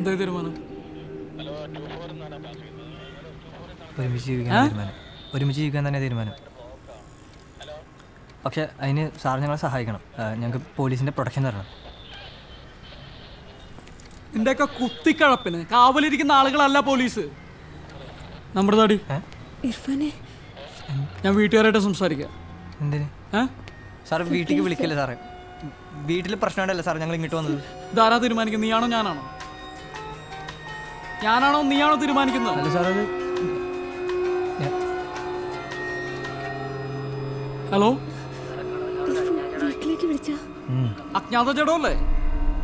എന്താ തീരുമാനം? ഒരുമിച്ച് ജീവിക്കാൻ തന്നെ തീരുമാനം. പക്ഷെ അതിന് സാർ ഞങ്ങളെ സഹായിക്കണം. ഞങ്ങൾക്ക് പോലീസിൻ്റെ പ്രൊട്ടക്ഷൻ തരണം. നിന്റെയൊക്കെ കുത്തിക്കഴപ്പിന് കാവലിരിക്കുന്ന ആളുകളല്ല പോലീസ്. നമ്മുടെ താടി ഞാൻ വീട്ടുകാരായിട്ട് സംസാരിക്കാം. എന്തിന് സാർ വീട്ടിലേക്ക് വിളിക്കല്ലേ സാറേ? വീട്ടിൽ പ്രശ്നമുണ്ടല്ലോ സാർ ഞങ്ങൾ ഇങ്ങോട്ട് വന്നത്. ഇതാരാ തീരുമാനിക്കുന്നത്? നീയാണോ ഞാനാണോ? ഞാനാണോ നീയാണോ തീരുമാനിക്കുന്നത്? അല്ല സാർ, അത് ഹലോ, വീട്ടിലേക്ക് വിളിച്ച അജ്ഞാത ജഡമല്ലേ?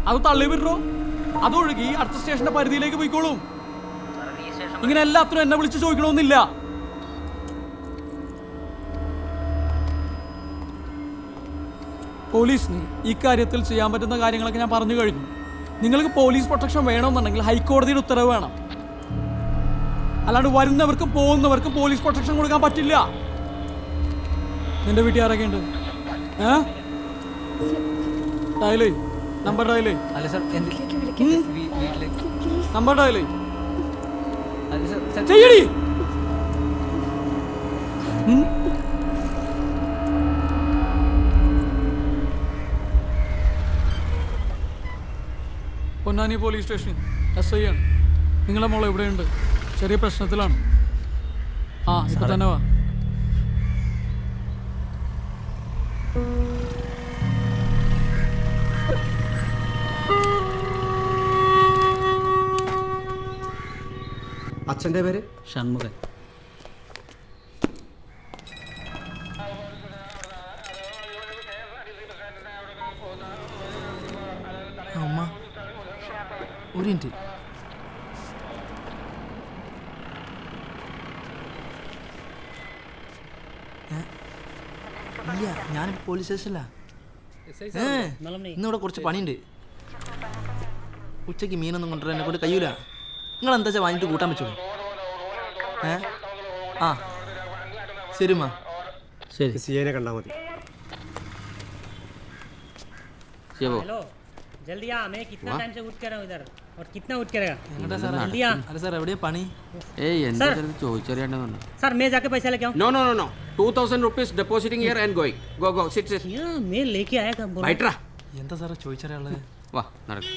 അത് തള്ളി വിടറോ? അതൊഴുകി അടുത്ത സ്റ്റേഷന്റെ പരിധിയിലേക്ക് പോയിക്കോളും. ഇങ്ങനെ എല്ലാത്തിനും എന്നെ വിളിച്ച് ചോദിക്കണമെന്നില്ല. പോലീസിന് ഈ കാര്യത്തിൽ ചെയ്യാൻ പറ്റുന്ന കാര്യങ്ങളൊക്കെ ഞാൻ പറഞ്ഞു കഴിഞ്ഞു. നിങ്ങൾക്ക് പോലീസ് പ്രൊട്ടക്ഷൻ വേണമെന്നുണ്ടെങ്കിൽ ഹൈക്കോടതിയുടെ ഉത്തരവ് വേണം. അല്ലാണ്ട് വരുന്നവർക്കും പോകുന്നവർക്കും പോലീസ് പ്രൊട്ടക്ഷൻ കൊടുക്കാൻ പറ്റില്ല. നിന്റെ വീട്ടിൽ ആരൊക്കെ ഉണ്ട്? ഡയലേ നമ്പർ ഡയലേ. അല്ല സാർ, നമ്പർ ഡയലേ അല്ല സാർ, ചെയ്യടി. പൊന്നാനി പോലീസ് സ്റ്റേഷൻ SI ആണ്. നിങ്ങളെ മോളെ എവിടെയുണ്ട്? ചെറിയ പ്രശ്നത്തിലാണ്. ഇപ്പൊ തന്നെ വാ. അച്ഛൻ്റെ പേര് ഷൺമുഖൻ. അമ്മ ഒരു മിനിറ്റ്. ഇല്ല, ഞാൻ പോലീസ് സ്റ്റേഷനിലാ. ഇന്നിവിടെ കുറച്ച് പണിയുണ്ട്. ഉച്ചയ്ക്ക് മീനൊന്നും കൊണ്ടുവരാൻ എന്നെ കൊണ്ട് കഴിയൂല. നിങ്ങൾ എന്താ വെച്ചാൽ വാങ്ങിയിട്ട് കൂട്ടാൻ പറ്റുമോ? ശരി മാ. ശരി. സിയെ കണ്ടാൽ മതി. हेलो जल्दी आ, मैं कितना टाइम से उठ कर रहा हूँ इधर, और कितना उठ करेगा? जल्दी आ. അല്ല സാർ, എവിടെയാ പണി? ചോദിച്ചറിയാണ്ടെന്നുണ്ട്. सर मैं जाके पैसा लेके आऊँ? No, no, no, no. 2,000 rupees depositing here and going. Go, go, sit, sit. क्या मैं लेके आया था? Right, ra. എന്താ സാറേ ചോദിച്ചറിയാനുള്ളത്? വാ, നടക്ക്.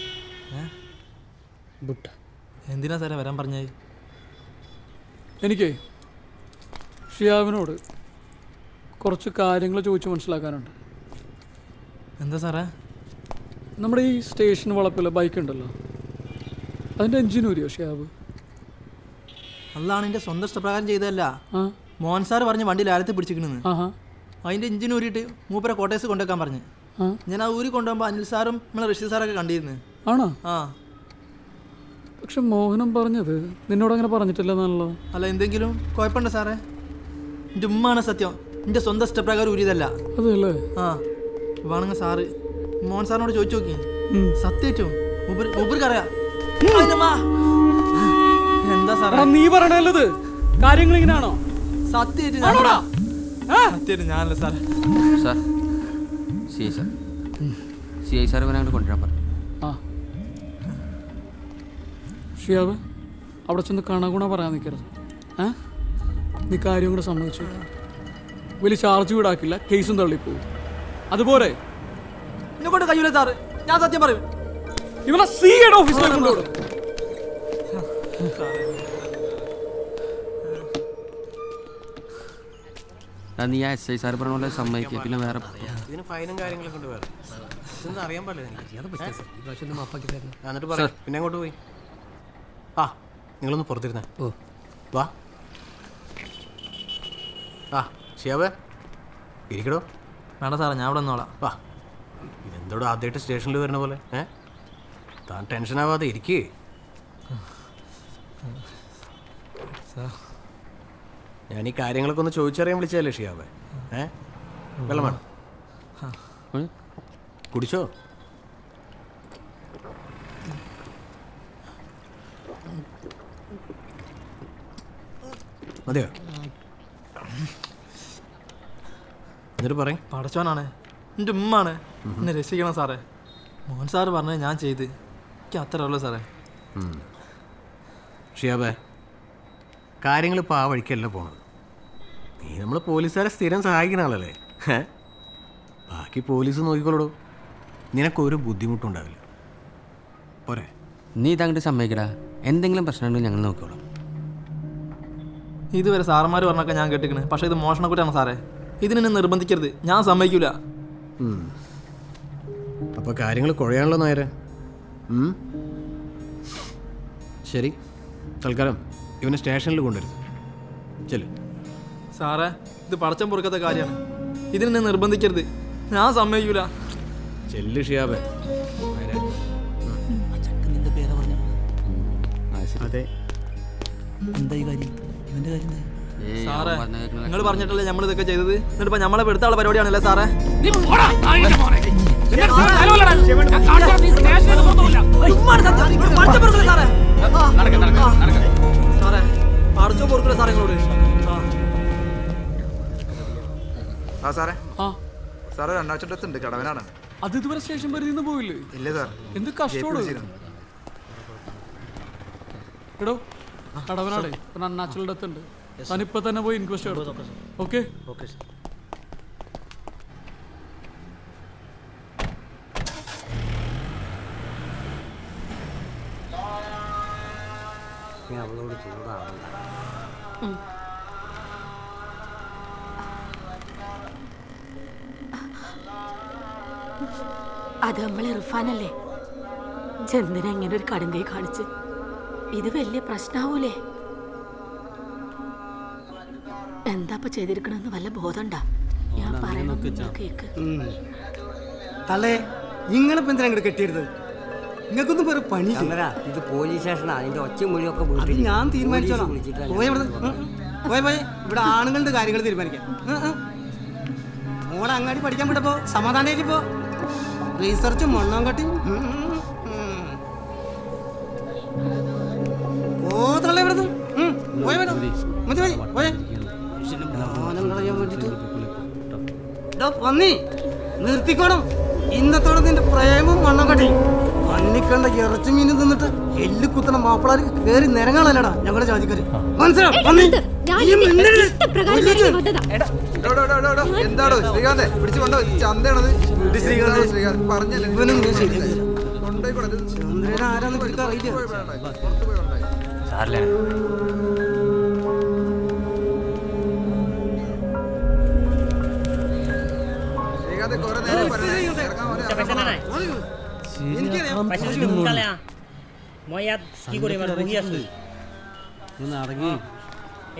बुट्टा. എന്തിനാ സാറേ വരാൻ പറഞ്ഞത്? എനിക്ക് ഷിയാവിനോട് കുറച്ച് കാര്യങ്ങൾ ചോദിച്ച് മനസ്സിലാക്കാനുണ്ട്. എന്താ സാറേ? നമ്മുടെ ഈ സ്റ്റേഷൻ വളപ്പിലെ ബൈക്ക് ഉണ്ടല്ലോ, അതിൻ്റെ എൻജിൻ ഊരിയോ ഷിയാബ്? അതാണ് എൻ്റെ സ്വന്തം ഇഷ്ടപ്രകാരം ചെയ്തതല്ല. മോഹൻ സാർ പറഞ്ഞ് വണ്ടി ലാലത്തിൽ പിടിച്ചിരിക്കണെന്ന്. അതിൻ്റെ എൻജിൻ ഊരിയിട്ട് മൂപ്പരെ കോട്ടേഴ്സ് കൊണ്ടുവെക്കാൻ പറഞ്ഞ് ഞാൻ ആ ഊരി കൊണ്ടുപോകുമ്പോൾ അനിൽ സാറും നമ്മളെ ഋഷി സാറൊക്കെ കണ്ടിരുന്നു. ആണോ? പക്ഷെ മോഹനം പറഞ്ഞത് നിന്നോട് അങ്ങനെ പറഞ്ഞിട്ടില്ലെന്നാണല്ലോ. അല്ല, എന്തെങ്കിലും കുഴപ്പമുണ്ടോ സാറേ? എൻ്റെ ഉമ്മാണ് സത്യം. എൻ്റെ സ്വന്തം ഇഷ്ടപ്രകാരം ഊരിയതല്ല. അതല്ലേ? വേണമെങ്കിൽ സാറ് മോഹൻ സാറിനോട് ചോദിച്ചു നോക്കി. സത്യം മൂപ്പർക്കറിയാം. എന്താ സാറേ നീ പറയണല്ലത്? കാര്യങ്ങൾ ഇങ്ങനെയാണോ? സത്യമായിട്ട് ഞാനല്ല സാർ. സാർ, CI സാർ ഇവനെ അങ്ങോട്ട് കൊണ്ടുവരാൻ പറഞ്ഞു. ഷിയാബ്, അവിടെ ചെന്ന് കാണാകൂണ പറയാൻ നിൽക്കരുത്. നീ കാര്യം കൂടെ സമ്മതിച്ചു. വലിയ ചാർജ് വീടാക്കില്ല, കേസും തള്ളിപ്പോവും. അതുപോലെ എന്നെ കൊണ്ട് കഴിയൂല സാറ്, ഞാൻ സത്യം പറയും. ഇവനെ CID ഓഫീസിലേക്ക് കൊണ്ടുപോകും. നീ ആ SI സാർ പറഞ്ഞ പോലെ സമ്മതിക്കുക. പിന്നെ വേറെ ഇതിന് ഫൈനും കാര്യങ്ങളൊക്കെ ഉണ്ട്. വേറെ ഇതൊന്നും അറിയാൻ പാടില്ല. എന്നിട്ട് പറ, പിന്നെ അങ്ങോട്ട് പോയി. നിങ്ങളൊന്ന് പുറത്തിരുന്നേ. വാ. ഷിയാബേ, ഇരിക്കടോ. വേണ്ട സാറേ, ഞാൻ അവിടെ നിന്നോളാം. വാ. ഇതെന്തോടും ആദ്യമായിട്ട് സ്റ്റേഷനിൽ വരുന്ന പോലെ? താൻ ടെൻഷനാവാതെ ഇരിക്കേ. ഞാൻ ഈ കാര്യങ്ങളൊക്കെ ഒന്ന് ചോദിച്ചറിയാൻ വിളിച്ചതല്ലേ ഷിയാബേ? വെള്ളം വേണം? കുടിച്ചോ? മതിയോ? എന്നിട്ട് പറയും. പടച്ചോനാണ്, എൻ്റെ ഉമ്മാണ്. എന്നെ രക്ഷിക്കണം സാറേ. മോഹൻ സാറ് പറഞ്ഞത് ഞാൻ ചെയ്ത്. എനിക്ക് അത്ര ഉള്ളൂ സാറേ. ഷിയാബേ, കാര്യങ്ങൾ ഇപ്പോൾ ആ വഴിക്കല്ല പോണത്. നീ നമ്മൾ പോലീസുകാരെ സ്ഥിരം സഹായിക്കുന്ന ആളല്ലേ. ബാക്കി പോലീസ് നോക്കിക്കോളൂ. നിനക്കൊരു ബുദ്ധിമുട്ടുണ്ടാവില്ല. പോരെ? നീ ഇതങ്ങോട്ട് സമ്മതിക്കടാ. എന്തെങ്കിലും പ്രശ്നമുണ്ടെങ്കിൽ ഞങ്ങൾ നോക്കിക്കോളാം. ഇതുവരെ സാറന്മാർ പറഞ്ഞൊക്കെ ഞാൻ കേട്ടിക്കണ്. പക്ഷേ ഇത് മോഷണക്കുറ്റാണ് സാറേ. ഇതിനെന്നെ നിർബന്ധിക്കരുത്, ഞാൻ സമ്മതിക്കൂല. അപ്പോൾ കാര്യങ്ങൾ കുഴയാണല്ലോ നേരെ. ശരി, തൽക്കാലം ഇവനെ സ്റ്റേഷനിൽ കൊണ്ടുവരുത്. ചെല്ലു. സാറേ, ഇത് പടച്ചം പൊറുക്കാത്ത കാര്യമാണ്. ഇതിനെന്നെ നിർബന്ധിക്കരുത്, ഞാൻ സമ്മതിക്കൂല. ചെല്ലു ഷിയാബേ. അതെ, എന്താ ഈ കാര്യം? ഇവന്റെ കാര്യം സാറേ, നിങ്ങൾ പറഞ്ഞിട്ടല്ലേ നമ്മൾ ഇതൊക്കെ ചെയ്തത്. എന്നിട്ടിപ്പോ നമ്മളെ പെടുത്താനുള്ള പരിപാടിയാണല്ലേ സാറേ? സാറേ, അടച്ചോ പൊറുക്കില്ല സാറേ നിങ്ങളോട്. ആ സാറേ, ആ സാറ് രണ്ടാഴ്ച കടവനാണ്. അത് ഇതുവരെ സ്റ്റേഷൻ പരിധിയിൽ നിന്ന് പോയില്ലേ? ഇല്ലേ സാർ, എന്ത് കഷ്ടോട്. എടോ, കടവനാട് അൺനാച്ചുറൽ ഡെത്ത് ഉണ്ട്. താനിപ്പോ തന്നെ പോയി ഇൻക്വസ്റ്റ് എടുത്തു. ഓക്കെ? അത് നമ്മളെ ഇർഫാനല്ലേ? ചന്ദന ഇങ്ങനെ ഒരു കടുങ്കൈ കാണിച്ച് ഇത് വലിയ പ്രശ്നാവൂലേ? എന്താ ചെയ്തിരിക്കണെന്ന് വല്ല ബോധണ്ടാ? ഞാൻ പറയണത് കേക്ക്. തള്ളേ, നിങ്ങളിപ്പോ എന്തിനാ ഇങ്ങോട്ട് കെട്ടിയത്? നിങ്ങൾക്കൊന്നും വേറെ പണി. ഇത് പോലീസ് സ്റ്റേഷനാണ്. അതിന്റെ ഒച്ച മൊഴിയൊക്കെ അത് ഞാൻ തീരുമാനിച്ചോളാം. പോയി ഇവിടെ ആണുങ്ങളുടെ കാര്യങ്ങൾ തീരുമാനിക്കാം. മോളെ അങ്ങാടി പഠിക്കാൻ വിട്ടപ്പോ സമാധാനമായിട്ട് പോ. റീസർച്ചും മണ്ണാൻ കട്ടി ഓ തള്ളേ ഇവിടുന്ന് പോയ മതി മതി പോയേ. പന്നി നിർത്തിക്കോണം. ഇന്നത്തോടെ നിന്റെ പ്രേമം വണ്ണം കട്ടി. പന്നിക്കണ്ട ഇറച്ചി മീൻ തിന്നിട്ട് എല്ലു കുത്തണ മാപ്പിളാർക്ക് കേറി നിരങ്ങളല്ലടാ ഞങ്ങളുടെ ജാതിക്കാര്. എന്താടോ ശ്രീകാന്തേ പിടിച്ചു കൊണ്ടോ? ചന്തയാണത്. ശ്രീകാന്ത് പറഞ്ഞല്ലേ ചന്ദ്രൻ ആരാന്ന് പിടിക്കാൻ അറിയില്ല. ശ്രീകാന്ത് കുറെ നേരം মই ইয়াত কি কৰিম আৰু বহি আছো।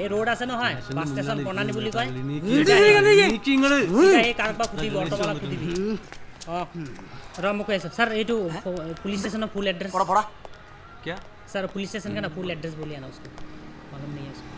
এই ৰোড আছে নহয়, বাছ ষ্টেচন কণানি বুলি কয়। এই কাৰোবাক সুধিবি, অটোৱালাক সুধিবি। ৰ মোক কৈ আছো सर, এইটো पुलिस स्टेशन का फुल एड्रेस क्या सर? पुलिस स्टेशन का ना फुल एड्रेस बोलिए ना उसको, मालूम नहीं है उसको।